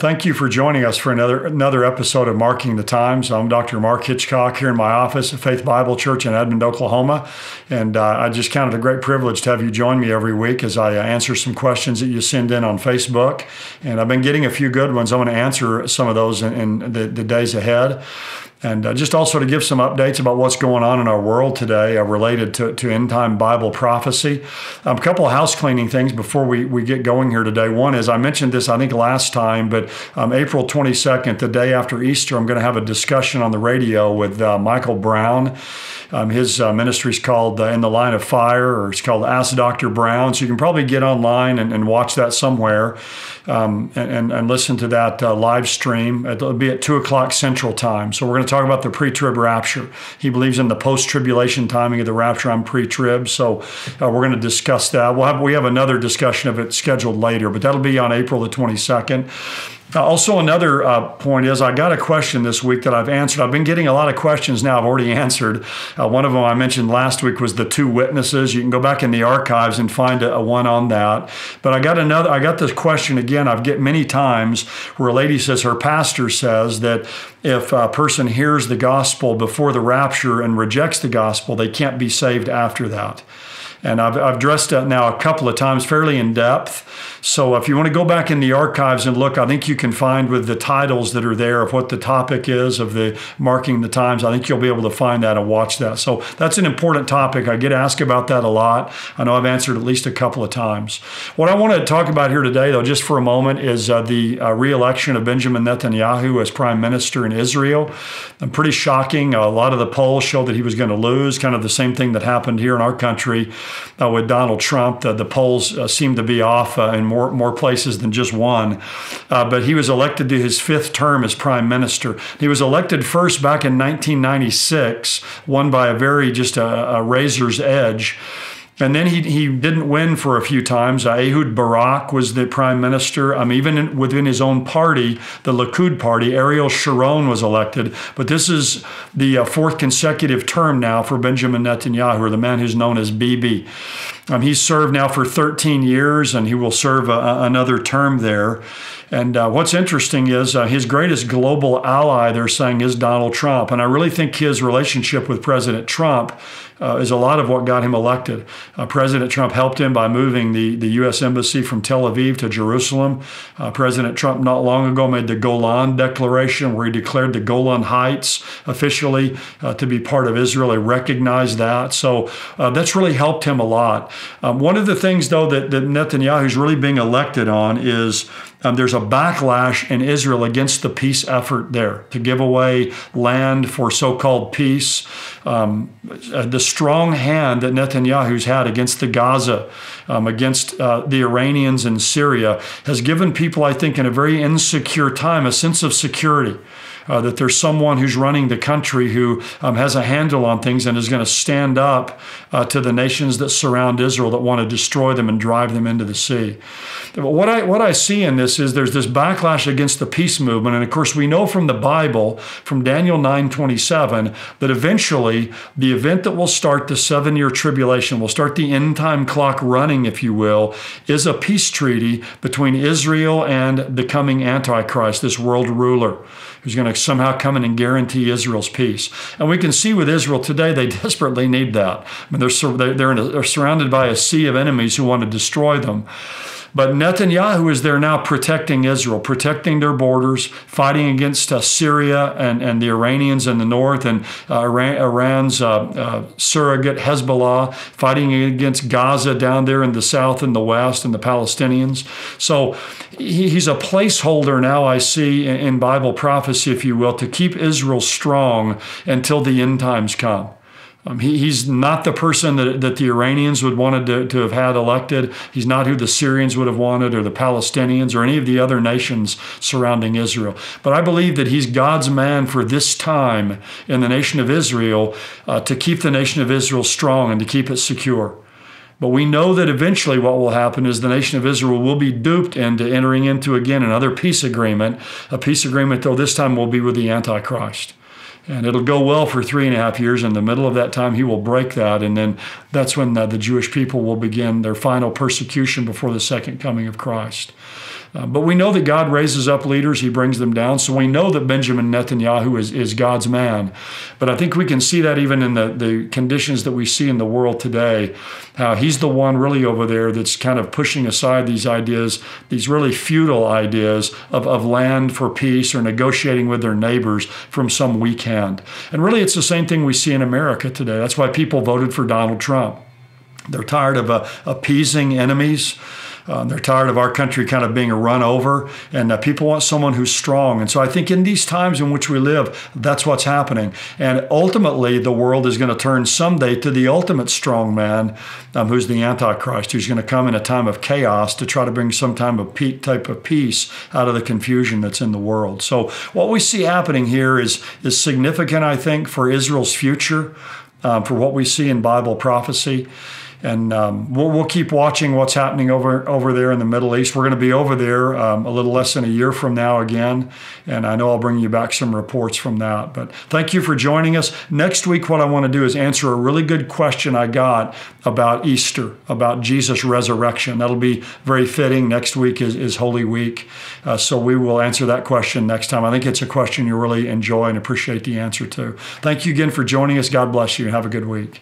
thank you for joining us for another episode of Marking the Times. I'm Dr. Mark Hitchcock here in my office at Faith Bible Church in Edmond, Oklahoma. And I just count it a great privilege to have you join me every week as I answer some questions that you send in on Facebook. And I've been getting a few good ones. I'm going to answer some of those in the days ahead. And just also to give some updates about what's going on in our world today related to end-time Bible prophecy. A couple of house cleaning things before we get going here today. One is, I mentioned this, I think, last time, but April 22nd, the day after Easter, I'm going to have a discussion on the radio with Michael Brown. His ministry is called In the Line of Fire, or it's called Ask Dr. Brown. So you can probably get online and watch that somewhere and listen to that live stream. It'll be at 2 o'clock Central Time. So we're going to talk about the pre-trib rapture. He believes in the post-tribulation timing of the rapture. I'm pre-trib. So we're going to discuss that. We have another discussion of it scheduled later, but that'll be on April the 22nd. Also, another point is I got a question this week that I've answered. I've been getting a lot of questions now I've already answered. One of them I mentioned last week was the two witnesses. You can go back in the archives and find a one on that. But I got this question again I've get many times where a lady says her pastor says that if a person hears the gospel before the rapture and rejects the gospel, they can't be saved after that. And I've addressed that now a couple of times fairly in depth. So if you want to go back in the archives and look, I think you can find with the titles that are there of what the topic is of the Marking the Times. I think you'll be able to find that and watch that. So that's an important topic. I get asked about that a lot. I know I've answered at least a couple of times. What I want to talk about here today, though, just for a moment, is the re-election of Benjamin Netanyahu as prime minister in Israel. Pretty shocking. A lot of the polls show that he was going to lose, kind of the same thing that happened here in our country with Donald Trump. The polls seem to be off in more places than just one. But he was elected to his fifth term as prime minister. He was elected first back in 1996, won by a razor's edge. And then he didn't win for a few times. Ehud Barak was the prime minister. Even within his own party, the Likud party, Ariel Sharon was elected. But this is the fourth consecutive term now for Benjamin Netanyahu, or the man who's known as Bibi. He's served now for 13 years, and he will serve another term there. And what's interesting is his greatest global ally, they're saying, is Donald Trump. And I really think his relationship with President Trump is a lot of what got him elected. President Trump helped him by moving the U.S. Embassy from Tel Aviv to Jerusalem. President Trump not long ago made the Golan Declaration, where he declared the Golan Heights officially to be part of Israel. He recognized that. So that's really helped him a lot. One of the things, though, that Netanyahu is really being elected on is there's a backlash in Israel against the peace effort there to give away land for so-called peace. The strong hand that Netanyahu's had against the Gaza, against the Iranians in Syria, has given people, I think, in a very insecure time, a sense of security. That there's someone who's running the country who has a handle on things and is going to stand up to the nations that surround Israel that want to destroy them and drive them into the sea. What I see in this is there's this backlash against the peace movement. And of course, we know from the Bible, from Daniel 9:27, that eventually the event that will start the 7-year tribulation, will start the end time clock running, if you will, is a peace treaty between Israel and the coming Antichrist, this world ruler, who's going to somehow come in and guarantee Israel's peace. And we can see with Israel today, they desperately need that. They're surrounded by a sea of enemies who want to destroy them. But Netanyahu is there now protecting Israel, protecting their borders, fighting against Syria and the Iranians in the north, and Iran's surrogate Hezbollah, fighting against Gaza down there in the south and the west, and the Palestinians. So he's a placeholder now, I see, in Bible prophecy, if you will, to keep Israel strong until the end times come. He's not the person that the Iranians would wanted to have had elected. He's not who the Syrians would have wanted, or the Palestinians, or any of the other nations surrounding Israel. But I believe that he's God's man for this time in the nation of Israel to keep the nation of Israel strong and to keep it secure. But we know that eventually what will happen is the nation of Israel will be duped into entering into, again, another peace agreement. A peace agreement, though, this time will be with the Antichrist. And it'll go well for 3.5 years. In the middle of that time, he will break that. And then that's when the Jewish people will begin their final persecution before the second coming of Christ. But we know that God raises up leaders, he brings them down. So we know that Benjamin Netanyahu is God's man. But I think we can see that even in the conditions that we see in the world today, how he's the one really over there that's kind of pushing aside these ideas, these really futile ideas of land for peace or negotiating with their neighbors from some weak hand. And really, it's the same thing we see in America today. That's why people voted for Donald Trump. They're tired of appeasing enemies. They're tired of our country kind of being run over, and people want someone who's strong. And so I think in these times in which we live, that's what's happening. And ultimately, the world is going to turn someday to the ultimate strong man, who's the Antichrist, who's going to come in a time of chaos to try to bring some type of peace out of the confusion that's in the world. So what we see happening here is significant, I think, for Israel's future, for what we see in Bible prophecy. And we'll keep watching what's happening over there in the Middle East. We're going to be over there a little less than a year from now again, and I know I'll bring you back some reports from that. But thank you for joining us. Next week, what I want to do is answer a really good question I got about Easter, about Jesus' resurrection. That'll be very fitting. Next week is Holy Week, so we will answer that question next time. I think it's a question you really enjoy and appreciate the answer to. Thank you again for joining us. God bless you, and have a good week.